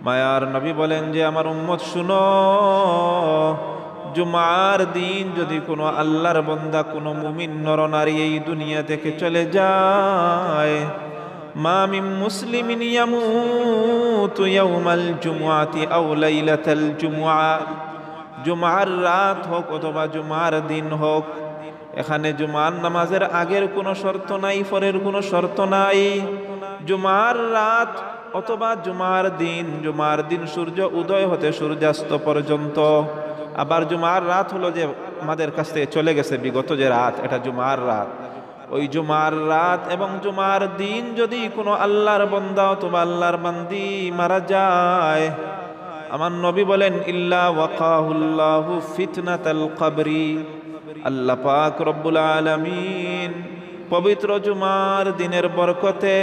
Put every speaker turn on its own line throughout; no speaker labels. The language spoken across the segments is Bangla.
মায়ার নবী বলেন যে আমার উম্মত শুনো, জুমার দিন যদি কোনো আল্লাহর বান্দা, কোনো মুমিন নরনারী এই দুনিয়া থেকে চলে যায়, মা মিন মুসলিমিন ইয়ামুতু ইয়াউমাল জুমআতি আও লাইলাতাল জুমআ, জুমার রাত হোক অথবা জুমার দিন হোক, এখানে জুমার নামাজের আগের কোনো শর্ত নাই, পরের কোনো শর্ত নাই। জুমার রাত অথবা জুমার দিন সূর্য উদয় হতে সূর্যাস্ত পর্যন্ত। আবার জুমার রাত হলো যে আমাদের কাছ থেকে চলে গেছে বিগত যে রাত, এটা জুমার রাত। ওই জুমার রাত এবং জুমার দিন যদি কোনো আল্লাহর বান্দা অথবা আল্লাহর বান্দি মারা যায়, আমার নবী বলেন ইল্লা ওয়াকাহুল্লাহু ফিতনাতাল কবরি, আল্লাহ পাক রব্বুল আলামিন পবিত্র জুমার দিনের বরকতে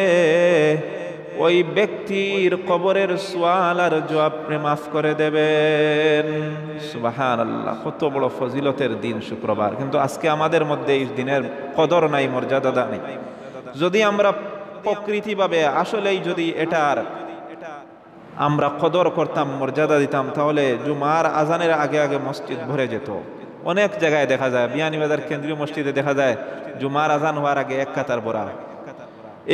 ওই ব্যক্তির কবরের সওয়াল আর জবাব মাফ করে দেবেন। সুবহানাল্লাহ, কত বড় ফজিলতের দিন শুক্রবার। কিন্তু আজকে আমাদের মধ্যে এই দিনের কদর নাই, মর্যাদা নেই। যদি আমরা প্রকৃতিভাবে আসলেই যদি এটার আমরা কদর করতাম, মর্যাদা দিতাম, তাহলে জুমার আজানের আগে আগে মসজিদ ভরে যেত। অনেক জায়গায় দেখা যায়, বিয়ানীবাজার কেন্দ্রীয় মসজিদে দেখা যায় জুমার আজান হওয়ার আগে এক কাতার ভরা।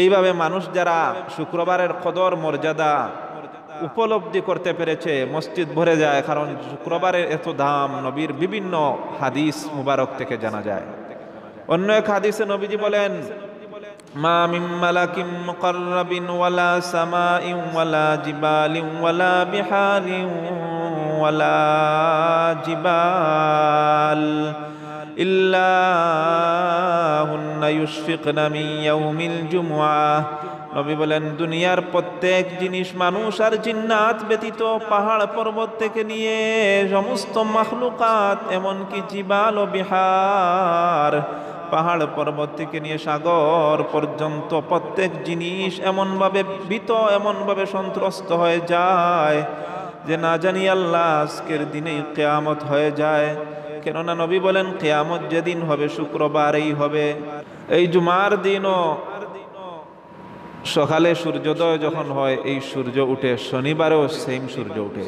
এইভাবে মানুষ যারা শুক্রবারের কদর মর্যাদা উপলব্ধি করতে পেরেছে, মসজিদ ভরে যায়। কারণ শুক্রবারের এত দাম নবীর বিভিন্ন হাদিস মুবারক থেকে জানা যায়। অন্য এক হাদিসে নবীজি বলেন, মা মিন মালাকিন মুকাররাবিন ওয়ালা সামাইন ওয়ালা জিবালিন ওয়ালা বিহারিন ওয়ালা জিবাল ইল্লা হুন্না ইউশফিকনা মিন ইয়াউমিল জুমআহ। নবী বলেন দুনিয়ার প্রত্যেক জিনিস, মানুষ আর জিন্নাত ব্যতীত, পাহাড় পর্বত থেকে নিয়ে সমস্ত মাখলুকাত, এমনকি জিবাল ও বিহার, পাহাড় পর্বত থেকে নিয়ে সাগর পর্যন্ত প্রত্যেক জিনিস এমনভাবে ভীত, এমনভাবে সন্ত্রস্ত হয়ে যায় যে না জানি আল্লাহ আজকের দিনেই কিয়ামত হয়ে যায়। কেননা নবী বলেন কিয়ামত যেদিন হবে শুক্রবারেই হবে। এই জুমার দিনও সকালে সূর্যোদয় যখন হয় এই সূর্য উঠে, শনিবারেও সেম সূর্য উঠে,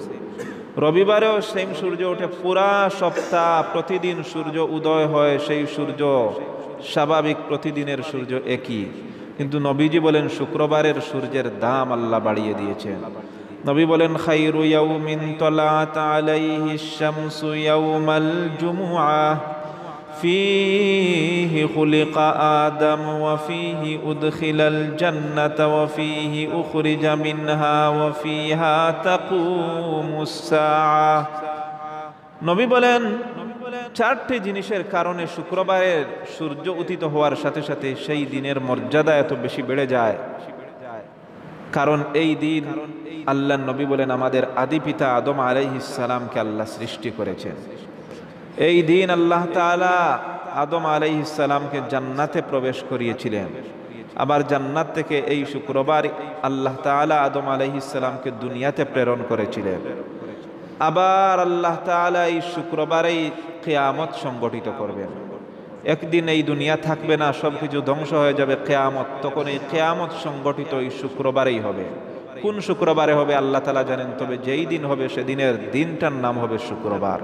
রবিবারেও সেম সূর্য উঠে, পুরা সপ্তাহ প্রতিদিন সূর্য উদয় হয়। সেই সূর্য স্বাভাবিক প্রতিদিনের সূর্য একই, কিন্তু নবীজি বলেন শুক্রবারের সূর্যের দাম আল্লাহ বাড়িয়ে দিয়েছেন। নবী বলেন খায়রু ইয়াউমিন তালাত আলাইহিশ শামসু ইয়াউমাল জুমআহ ফীহি খুলিকা আদম ওয়া ফীহি উদখিলাল জান্নাতা ওয়া ফীহি উখরিজা মিনহা ওয়া ফীহা তাকুমুস সাআহ। নবী বলেন চারটি জিনিসের কারণে শুক্রবারের সূর্য উদিত হওয়ার সাথে সাথে সেই দিনের মর্যাদা এত বেশি বেড়ে যায়। কারণ এই দিন আল্লাহ নবী বলেন আমাদের আদি পিতা আদম আলাইহিস সালামকে আল্লাহ সৃষ্টি করেছেন। এই দিন আল্লাহ তাআলা আদম আলাইহিস সালামকে জান্নাতে প্রবেশ করিয়েছিলেন। আবার জান্নাত থেকে এই শুক্রবার আল্লাহ তাআলা আদম আলাইহিস সালামকে দুনিয়াতে প্রেরণ করেছিলেন। আবার আল্লাহ তাআলা এই শুক্রবারেই কিয়ামত সংগঠিত করবেন। একদিন এই দুনিয়া থাকবে না, সব কিছু ধ্বংস হয়ে যাবে, কিয়ামত। তখন এই কিয়ামত সংগঠিত এই শুক্রবারেই হবে। কোন শুক্রবারে হবে আল্লাহ তাআলা জানেন, তবে যেই দিন হবে সেদিনের দিনটার নাম হবে শুক্রবার।